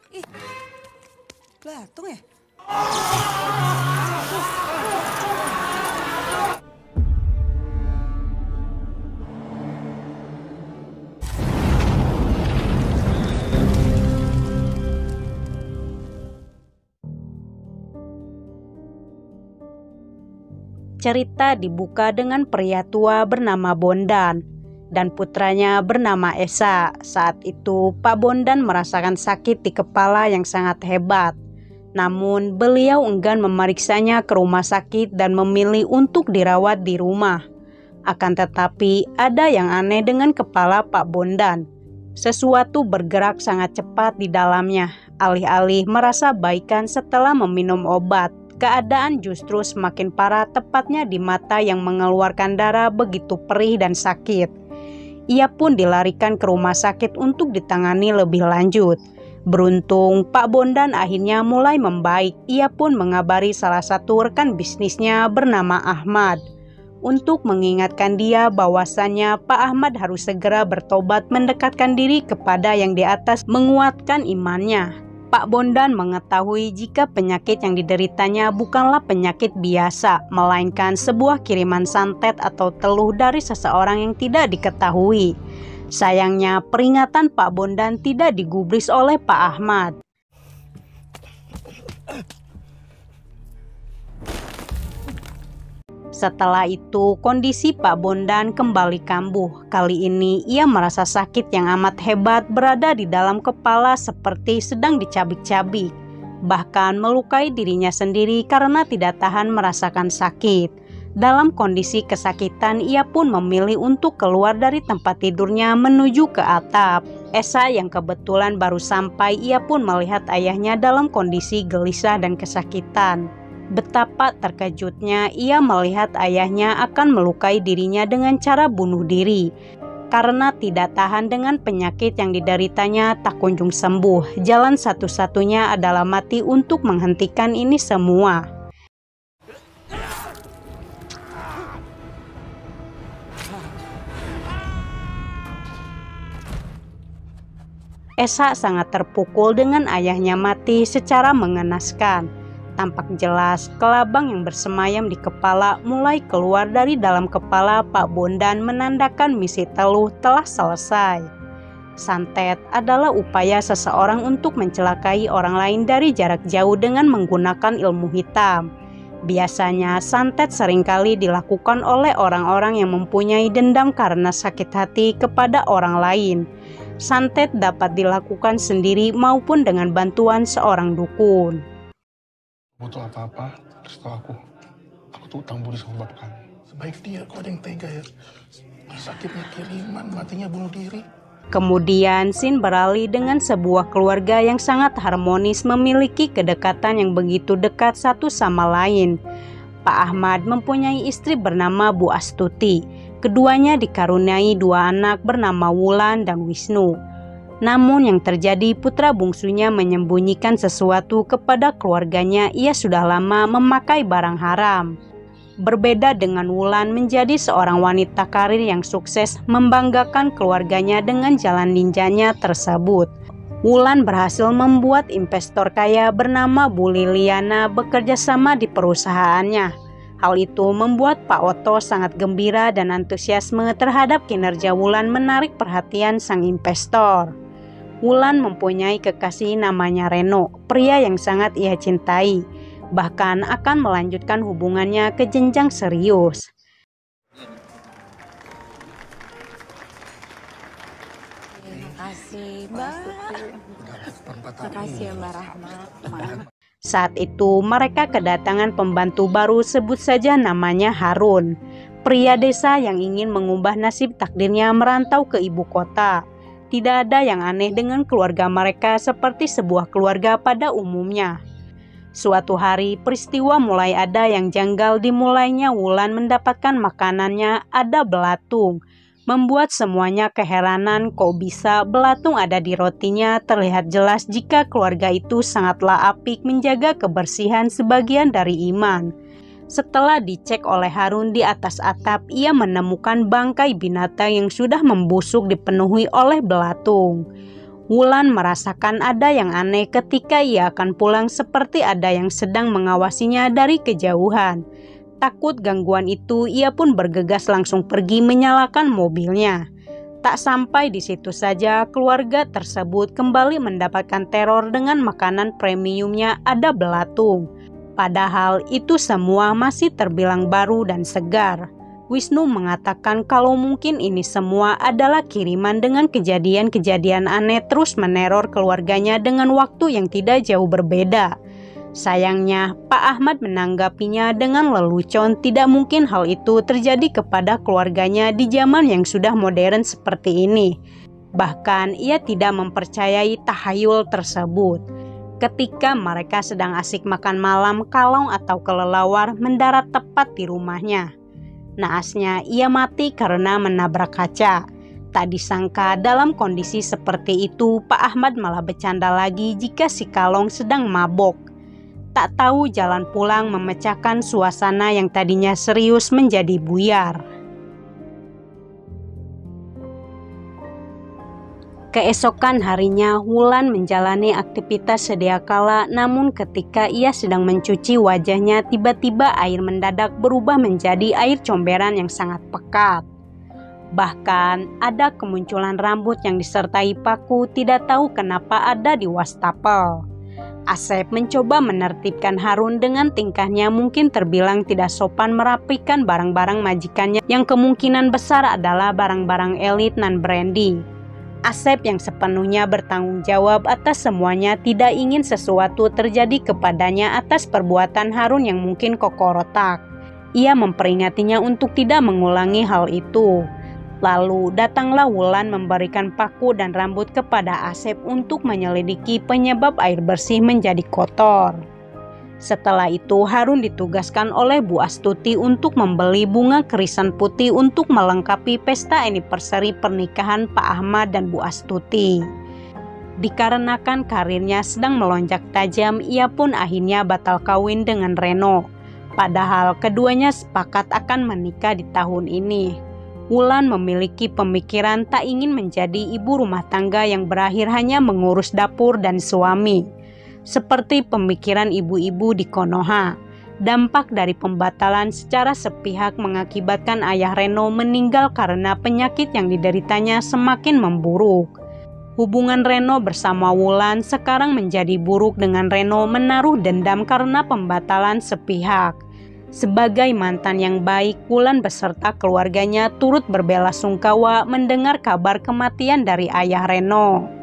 Ih, belatung ya? Cerita dibuka dengan pria tua bernama Bondan dan putranya bernama Esa. Saat itu Pak Bondan merasakan sakit di kepala yang sangat hebat. Namun beliau enggan memeriksanya ke rumah sakit dan memilih untuk dirawat di rumah. Akan tetapi ada yang aneh dengan kepala Pak Bondan. Sesuatu bergerak sangat cepat di dalamnya. Alih-alih merasa baikan setelah meminum obat, keadaan justru semakin parah, tepatnya di mata yang mengeluarkan darah begitu perih dan sakit. Ia pun dilarikan ke rumah sakit untuk ditangani lebih lanjut. Beruntung Pak Bondan akhirnya mulai membaik. Ia pun mengabari salah satu rekan bisnisnya bernama Ahmad untuk mengingatkan dia bahwasannya Pak Ahmad harus segera bertobat, mendekatkan diri kepada yang di atas, menguatkan imannya. Pak Bondan mengetahui jika penyakit yang dideritanya bukanlah penyakit biasa, melainkan sebuah kiriman santet atau teluh dari seseorang yang tidak diketahui. Sayangnya peringatan Pak Bondan tidak digubris oleh Pak Ahmad. Setelah itu, kondisi Pak Bondan kembali kambuh. Kali ini ia merasa sakit yang amat hebat berada di dalam kepala, seperti sedang dicabik-cabik. Bahkan melukai dirinya sendiri karena tidak tahan merasakan sakit. Dalam kondisi kesakitan, ia pun memilih untuk keluar dari tempat tidurnya menuju ke atap. Esa yang kebetulan baru sampai, ia pun melihat ayahnya dalam kondisi gelisah dan kesakitan. Betapa terkejutnya ia melihat ayahnya akan melukai dirinya dengan cara bunuh diri. Karena tidak tahan dengan penyakit yang dideritanya tak kunjung sembuh, jalan satu-satunya adalah mati untuk menghentikan ini semua. Esa sangat terpukul dengan ayahnya mati secara mengenaskan. Tampak jelas kelabang yang bersemayam di kepala mulai keluar dari dalam kepala Pak Bondan, menandakan misi teluh telah selesai. Santet adalah upaya seseorang untuk mencelakai orang lain dari jarak jauh dengan menggunakan ilmu hitam. Biasanya santet seringkali dilakukan oleh orang-orang yang mempunyai dendam karena sakit hati kepada orang lain. Santet dapat dilakukan sendiri maupun dengan bantuan seorang dukun. Butuh apa-apa, terus tahu aku. Aku tuh utang budi sama bapak kamu. Sebaik dia, kok ada yang tega ya? Sakitnya kiriman, matinya bunuh diri. Kemudian scene beralih dengan sebuah keluarga yang sangat harmonis, memiliki kedekatan yang begitu dekat satu sama lain. Pak Ahmad mempunyai istri bernama Bu Astuti. Keduanya dikaruniai dua anak bernama Wulan dan Wisnu. Namun yang terjadi, putra bungsunya menyembunyikan sesuatu kepada keluarganya. Ia sudah lama memakai barang haram. Berbeda dengan Wulan, menjadi seorang wanita karir yang sukses, membanggakan keluarganya dengan jalan ninjanya tersebut. Wulan berhasil membuat investor kaya bernama Bu Liliana bekerja sama di perusahaannya. Hal itu membuat Pak Otto sangat gembira dan antusiasme terhadap kinerja Wulan, menarik perhatian sang investor. Wulan mempunyai kekasih namanya Reno, pria yang sangat ia cintai, bahkan akan melanjutkan hubungannya ke jenjang serius. Terima kasih, Mbak. Terima kasih ya, Mbak Rahmat. Saat itu mereka kedatangan pembantu baru, sebut saja namanya Harun, pria desa yang ingin mengubah nasib takdirnya merantau ke ibu kota. Tidak ada yang aneh dengan keluarga mereka, seperti sebuah keluarga pada umumnya. Suatu hari peristiwa mulai ada yang janggal. Dimulainya Wulan mendapatkan makanannya ada belatung. Membuat semuanya keheranan, kok bisa belatung ada di rotinya. Terlihat jelas jika keluarga itu sangatlah apik menjaga kebersihan, sebagian dari iman. Setelah dicek oleh Harun di atas atap, ia menemukan bangkai binatang yang sudah membusuk dipenuhi oleh belatung. Wulan merasakan ada yang aneh ketika ia akan pulang, seperti ada yang sedang mengawasinya dari kejauhan. Takut gangguan itu, ia pun bergegas langsung pergi menyalakan mobilnya. Tak sampai di situ saja, keluarga tersebut kembali mendapatkan teror dengan makanan premiumnya ada belatung. Padahal itu semua masih terbilang baru dan segar. Wisnu mengatakan kalau mungkin ini semua adalah kiriman dengan kejadian-kejadian aneh terus meneror keluarganya dengan waktu yang tidak jauh berbeda. Sayangnya, Pak Ahmad menanggapinya dengan lelucon. Tidak mungkin hal itu terjadi kepada keluarganya di zaman yang sudah modern seperti ini. Bahkan ia tidak mempercayai tahayul tersebut. Ketika mereka sedang asik makan malam, Kalong atau kelelawar mendarat tepat di rumahnya. Naasnya ia mati karena menabrak kaca. Tak disangka dalam kondisi seperti itu, Pak Ahmad malah bercanda lagi jika si Kalong sedang mabok. Tak tahu jalan pulang memecahkan suasana yang tadinya serius menjadi buyar. Keesokan harinya, Wulan menjalani aktivitas sedia kala, namun ketika ia sedang mencuci wajahnya, tiba-tiba air mendadak berubah menjadi air comberan yang sangat pekat. Bahkan ada kemunculan rambut yang disertai paku, tidak tahu kenapa ada di wastafel. Asep mencoba menertibkan Harun dengan tingkahnya mungkin terbilang tidak sopan merapikan barang-barang majikannya yang kemungkinan besar adalah barang-barang elit nan brandy. Asep yang sepenuhnya bertanggung jawab atas semuanya tidak ingin sesuatu terjadi kepadanya atas perbuatan Harun yang mungkin kokorotak. Ia memperingatinya untuk tidak mengulangi hal itu. Lalu datanglah Wulan memberikan paku dan rambut kepada Asep untuk menyelidiki penyebab air bersih menjadi kotor. Setelah itu Harun ditugaskan oleh Bu Astuti untuk membeli bunga kerisan putih untuk melengkapi pesta anniversary pernikahan Pak Ahmad dan Bu Astuti. Dikarenakan karirnya sedang melonjak tajam, ia pun akhirnya batal kawin dengan Reno. Padahal keduanya sepakat akan menikah di tahun ini. Wulan memiliki pemikiran tak ingin menjadi ibu rumah tangga yang berakhir hanya mengurus dapur dan suami. Seperti pemikiran ibu-ibu di Konoha. Dampak dari pembatalan secara sepihak mengakibatkan ayah Reno meninggal karena penyakit yang dideritanya semakin memburuk. Hubungan Reno bersama Wulan sekarang menjadi buruk dengan Reno menaruh dendam karena pembatalan sepihak. Sebagai mantan yang baik, Wulan beserta keluarganya turut berbelasungkawa mendengar kabar kematian dari ayah Reno.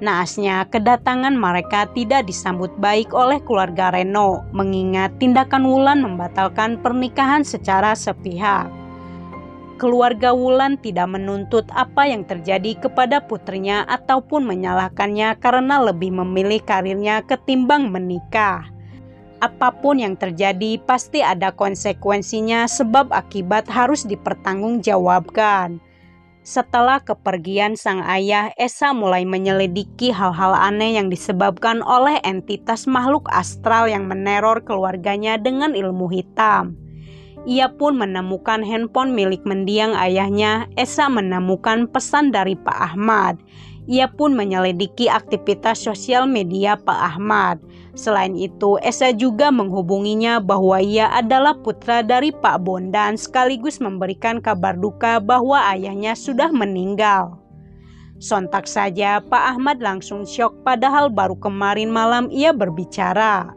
Naasnya, kedatangan mereka tidak disambut baik oleh keluarga Reno, mengingat tindakan Wulan membatalkan pernikahan secara sepihak. Keluarga Wulan tidak menuntut apa yang terjadi kepada putrinya ataupun menyalahkannya karena lebih memilih karirnya ketimbang menikah. Apapun yang terjadi pasti ada konsekuensinya, sebab akibat harus dipertanggungjawabkan. Setelah kepergian sang ayah, Esa mulai menyelidiki hal-hal aneh yang disebabkan oleh entitas makhluk astral yang meneror keluarganya dengan ilmu hitam. Ia pun menemukan handphone milik mendiang ayahnya. Esa menemukan pesan dari Pak Ahmad. Ia pun menyelidiki aktivitas sosial media Pak Ahmad. Selain itu, Esa juga menghubunginya bahwa ia adalah putra dari Pak Bondan, sekaligus memberikan kabar duka bahwa ayahnya sudah meninggal. Sontak saja Pak Ahmad langsung syok, padahal baru kemarin malam ia berbicara.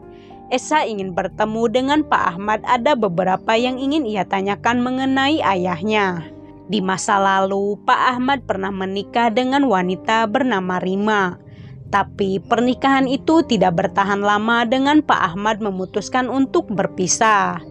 Esa ingin bertemu dengan Pak Ahmad, ada beberapa yang ingin ia tanyakan mengenai ayahnya. Di masa lalu, Pak Ahmad pernah menikah dengan wanita bernama Rima. Tapi pernikahan itu tidak bertahan lama dengan Pak Ahmad memutuskan untuk berpisah.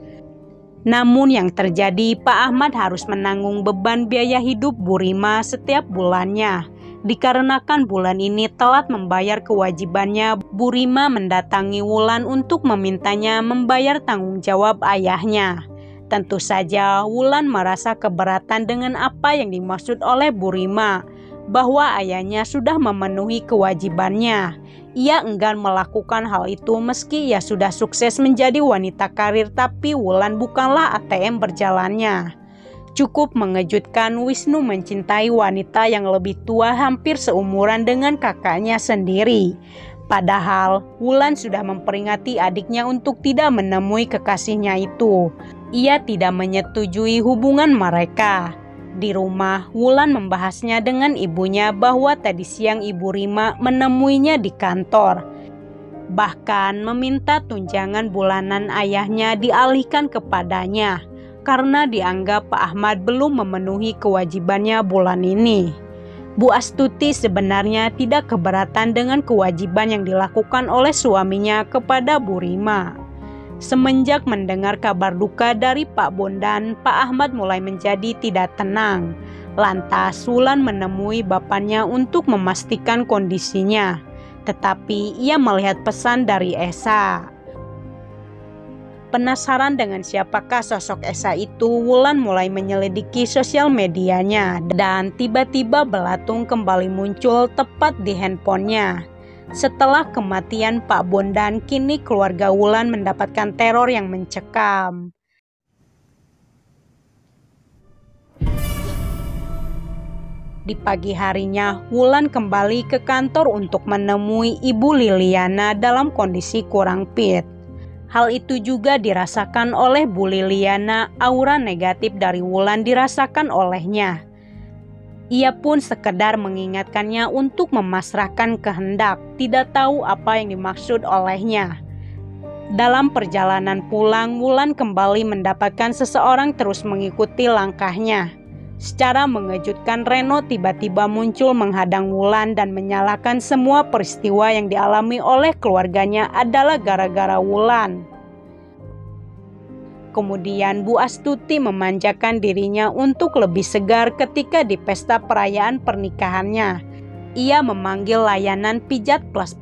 Namun yang terjadi, Pak Ahmad harus menanggung beban biaya hidup Bu Rima setiap bulannya. Dikarenakan bulan ini telat membayar kewajibannya, Bu Rima mendatangi Wulan untuk memintanya membayar tanggung jawab ayahnya. Tentu saja Wulan merasa keberatan dengan apa yang dimaksud oleh Bu Rima, bahwa ayahnya sudah memenuhi kewajibannya. Ia enggan melakukan hal itu meski ia sudah sukses menjadi wanita karir, tapi Wulan bukanlah ATM berjalannya. Cukup mengejutkan Wisnu mencintai wanita yang lebih tua hampir seumuran dengan kakaknya sendiri. Padahal Wulan sudah memperingati adiknya untuk tidak menemui kekasihnya itu. Ia tidak menyetujui hubungan mereka. Di rumah, Wulan membahasnya dengan ibunya bahwa tadi siang Ibu Rima menemuinya di kantor. Bahkan meminta tunjangan bulanan ayahnya dialihkan kepadanya karena dianggap Pak Ahmad belum memenuhi kewajibannya bulan ini. Bu Astuti sebenarnya tidak keberatan dengan kewajiban yang dilakukan oleh suaminya kepada Bu Rima. Semenjak mendengar kabar duka dari Pak Bondan, Pak Ahmad mulai menjadi tidak tenang. Lantas Wulan menemui bapaknya untuk memastikan kondisinya. Tetapi ia melihat pesan dari Esa. Penasaran dengan siapakah sosok Esa itu, Wulan mulai menyelidiki sosial medianya dan tiba-tiba belatung kembali muncul tepat di handphonenya. Setelah kematian Pak Bondan, kini keluarga Wulan mendapatkan teror yang mencekam. Di pagi harinya, Wulan kembali ke kantor untuk menemui Ibu Liliana dalam kondisi kurang fit. Hal itu juga dirasakan oleh Bu Liliana, aura negatif dari Wulan dirasakan olehnya. Ia pun sekedar mengingatkannya untuk memasrahkan kehendak, tidak tahu apa yang dimaksud olehnya. Dalam perjalanan pulang, Wulan kembali mendapatkan seseorang terus mengikuti langkahnya. Secara mengejutkan, Reno tiba-tiba muncul menghadang Wulan dan menyalahkan semua peristiwa yang dialami oleh keluarganya adalah gara-gara Wulan. Kemudian Bu Astuti memanjakan dirinya untuk lebih segar ketika di pesta perayaan pernikahannya. Ia memanggil layanan pijat plus.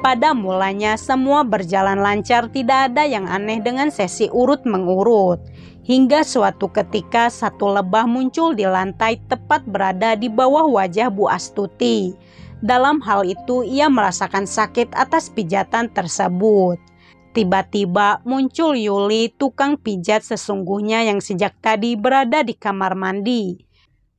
Pada mulanya semua berjalan lancar, tidak ada yang aneh dengan sesi urut mengurut. Hingga suatu ketika satu lebah muncul di lantai tepat berada di bawah wajah Bu Astuti. Dalam hal itu ia merasakan sakit atas pijatan tersebut. Tiba-tiba muncul Yuli, tukang pijat sesungguhnya yang sejak tadi berada di kamar mandi.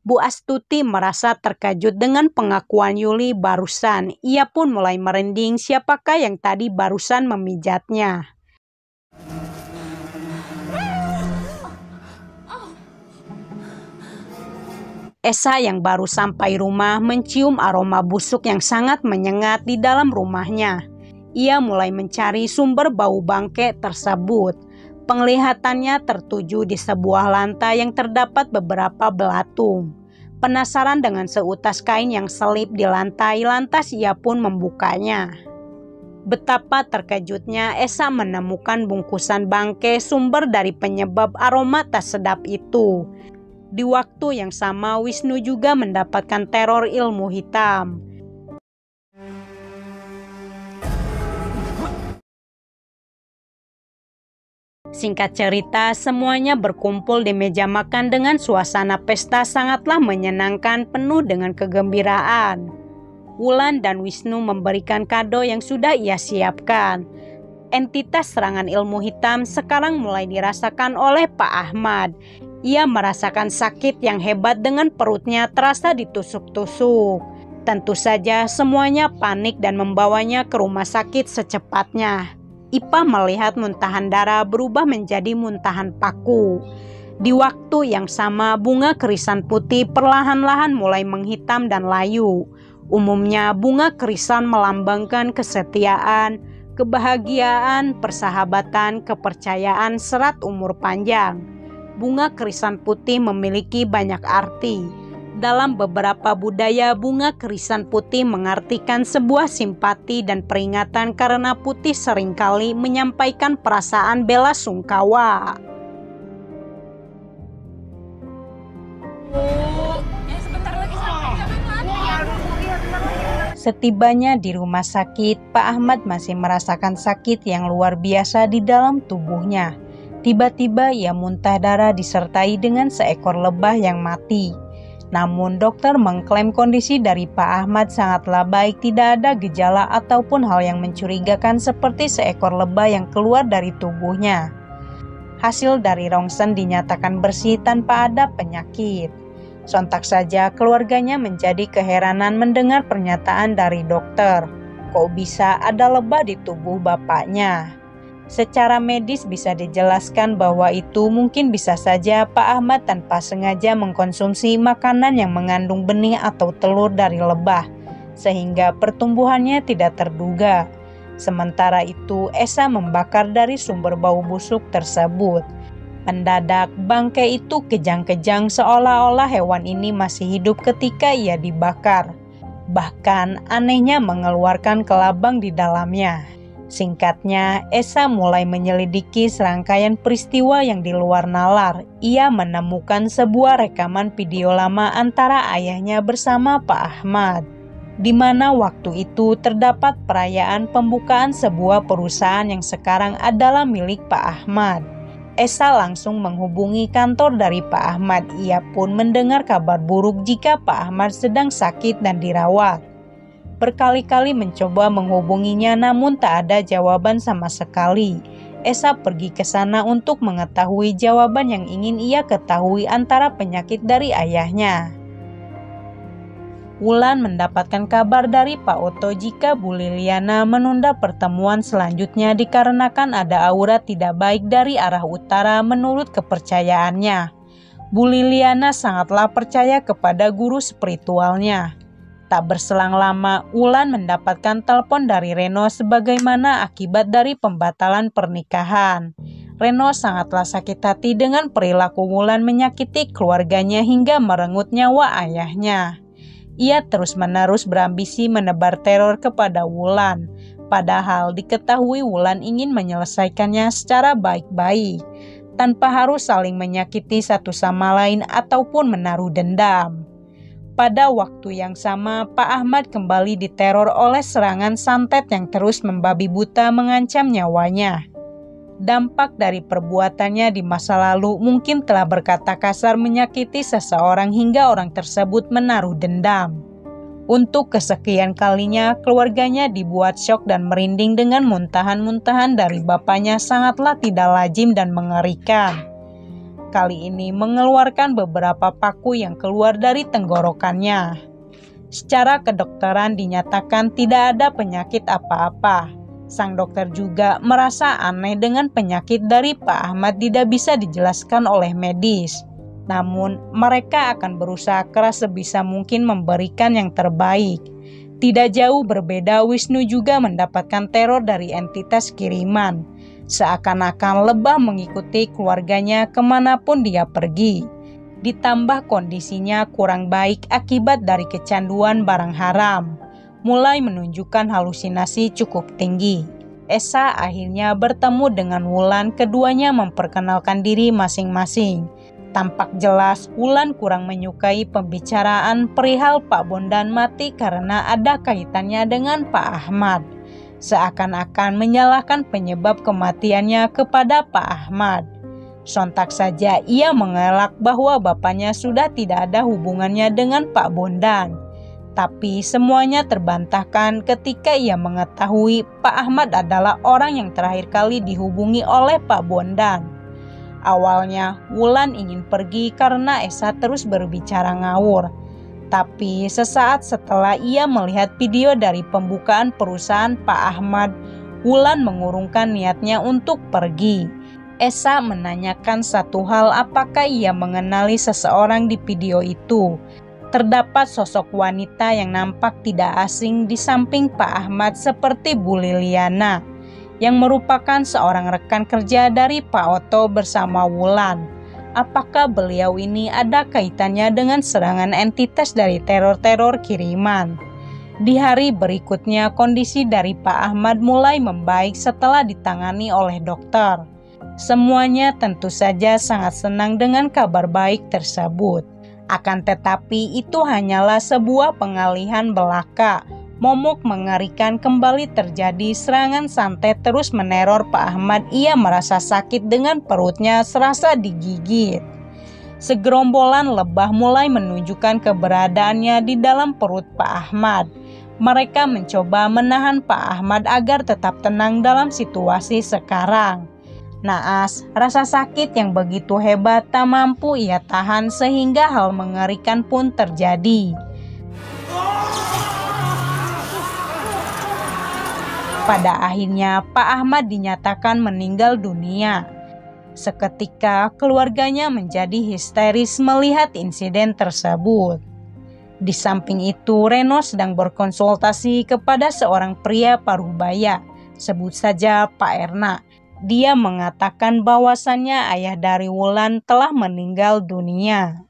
Bu Astuti merasa terkejut dengan pengakuan Yuli barusan. Ia pun mulai merinding siapakah yang tadi barusan memijatnya. Esa yang baru sampai rumah mencium aroma busuk yang sangat menyengat di dalam rumahnya. Ia mulai mencari sumber bau bangke tersebut. Penglihatannya tertuju di sebuah lantai yang terdapat beberapa belatung. Penasaran dengan seutas kain yang selip di lantai, lantas ia pun membukanya. Betapa terkejutnya Esa menemukan bungkusan bangke, sumber dari penyebab aroma tak sedap itu. Di waktu yang sama Wisnu juga mendapatkan teror ilmu hitam. Singkat cerita, semuanya berkumpul di meja makan dengan suasana pesta sangatlah menyenangkan, penuh dengan kegembiraan. Wulan dan Wisnu memberikan kado yang sudah ia siapkan. Entitas serangan ilmu hitam sekarang mulai dirasakan oleh Pak Ahmad. Ia merasakan sakit yang hebat dengan perutnya terasa ditusuk-tusuk. Tentu saja semuanya panik dan membawanya ke rumah sakit secepatnya. Ipa melihat muntahan darah berubah menjadi muntahan paku. Di waktu yang sama bunga kerisan putih perlahan-lahan mulai menghitam dan layu. Umumnya bunga kerisan melambangkan kesetiaan, kebahagiaan, persahabatan, kepercayaan, serat umur panjang. Bunga kerisan putih memiliki banyak arti. Dalam beberapa budaya, bunga kerisan putih mengartikan sebuah simpati dan peringatan karena putih seringkali menyampaikan perasaan bela sungkawa. Setibanya di rumah sakit, Pak Ahmad masih merasakan sakit yang luar biasa di dalam tubuhnya. Tiba-tiba ia muntah darah disertai dengan seekor lebah yang mati. Namun dokter mengklaim kondisi dari Pak Ahmad sangatlah baik, tidak ada gejala ataupun hal yang mencurigakan seperti seekor lebah yang keluar dari tubuhnya. Hasil dari rongsen dinyatakan bersih tanpa ada penyakit. Sontak saja keluarganya menjadi keheranan mendengar pernyataan dari dokter. Kok bisa ada lebah di tubuh bapaknya? Secara medis bisa dijelaskan bahwa itu mungkin bisa saja Pak Ahmad tanpa sengaja mengkonsumsi makanan yang mengandung benih atau telur dari lebah, sehingga pertumbuhannya tidak terduga. Sementara itu, Esa membakar dari sumber bau busuk tersebut. Mendadak, bangkai itu kejang-kejang seolah-olah hewan ini masih hidup ketika ia dibakar. Bahkan anehnya mengeluarkan kelabang di dalamnya. Singkatnya, Esa mulai menyelidiki serangkaian peristiwa yang di luar nalar. Ia menemukan sebuah rekaman video lama antara ayahnya bersama Pak Ahmad, di mana waktu itu terdapat perayaan pembukaan sebuah perusahaan yang sekarang adalah milik Pak Ahmad. Esa langsung menghubungi kantor dari Pak Ahmad. Ia pun mendengar kabar buruk jika Pak Ahmad sedang sakit dan dirawat. Berkali-kali mencoba menghubunginya namun tak ada jawaban sama sekali. Esa pergi ke sana untuk mengetahui jawaban yang ingin ia ketahui antara penyakit dari ayahnya. Wulan mendapatkan kabar dari Pak Otto jika Bu Liliana menunda pertemuan selanjutnya dikarenakan ada aura tidak baik dari arah utara menurut kepercayaannya. Bu Liliana sangatlah percaya kepada guru spiritualnya. Tak berselang lama, Wulan mendapatkan telepon dari Reno sebagaimana akibat dari pembatalan pernikahan. Reno sangatlah sakit hati dengan perilaku Wulan menyakiti keluarganya hingga merenggut nyawa ayahnya. Ia terus-menerus berambisi menebar teror kepada Wulan, padahal diketahui Wulan ingin menyelesaikannya secara baik-baik, tanpa harus saling menyakiti satu sama lain ataupun menaruh dendam. Pada waktu yang sama, Pak Ahmad kembali diteror oleh serangan santet yang terus membabi buta mengancam nyawanya. Dampak dari perbuatannya di masa lalu mungkin telah berkata kasar menyakiti seseorang hingga orang tersebut menaruh dendam. Untuk kesekian kalinya, keluarganya dibuat syok dan merinding dengan muntahan-muntahan dari bapaknya sangatlah tidak lazim dan mengerikan. Kali ini mengeluarkan beberapa paku yang keluar dari tenggorokannya. Secara kedokteran dinyatakan tidak ada penyakit apa-apa. Sang dokter juga merasa aneh dengan penyakit dari Pak Ahmad tidak bisa dijelaskan oleh medis. Namun mereka akan berusaha keras sebisa mungkin memberikan yang terbaik. Tidak jauh berbeda, Wisnu juga mendapatkan teror dari entitas kiriman. Seakan-akan lebah mengikuti keluarganya kemanapun dia pergi. Ditambah kondisinya kurang baik akibat dari kecanduan barang haram. Mulai menunjukkan halusinasi cukup tinggi. Esa akhirnya bertemu dengan Wulan, keduanya memperkenalkan diri masing-masing. Tampak jelas Wulan kurang menyukai pembicaraan perihal Pak Bondan mati karena ada kaitannya dengan Pak Ahmad. Seakan-akan menyalahkan penyebab kematiannya kepada Pak Ahmad. Sontak saja ia mengelak bahwa bapaknya sudah tidak ada hubungannya dengan Pak Bondan. Tapi semuanya terbantahkan ketika ia mengetahui Pak Ahmad adalah orang yang terakhir kali dihubungi oleh Pak Bondan. Awalnya Wulan ingin pergi karena Esa terus berbicara ngawur. Tapi sesaat setelah ia melihat video dari pembukaan perusahaan Pak Ahmad, Wulan mengurungkan niatnya untuk pergi. Esa menanyakan satu hal, apakah ia mengenali seseorang di video itu. Terdapat sosok wanita yang nampak tidak asing di samping Pak Ahmad seperti Bu Liliana, yang merupakan seorang rekan kerja dari Pak Otto bersama Wulan. Apakah beliau ini ada kaitannya dengan serangan entitas dari teror-teror kiriman? Di hari berikutnya, kondisi dari Pak Ahmad mulai membaik setelah ditangani oleh dokter. Semuanya tentu saja sangat senang dengan kabar baik tersebut. Akan tetapi itu hanyalah sebuah pengalihan belaka. Momok mengerikan kembali terjadi. Serangan santet terus meneror Pak Ahmad. Ia merasa sakit dengan perutnya serasa digigit. Segerombolan lebah mulai menunjukkan keberadaannya di dalam perut Pak Ahmad. Mereka mencoba menahan Pak Ahmad agar tetap tenang dalam situasi sekarang. Naas, rasa sakit yang begitu hebat tak mampu ia tahan sehingga hal mengerikan pun terjadi. Pada akhirnya Pak Ahmad dinyatakan meninggal dunia. Seketika keluarganya menjadi histeris melihat insiden tersebut. Di samping itu Reno sedang berkonsultasi kepada seorang pria parubaya, sebut saja Pak Erna. Dia mengatakan bahwasannya ayah dari Wulan telah meninggal dunia.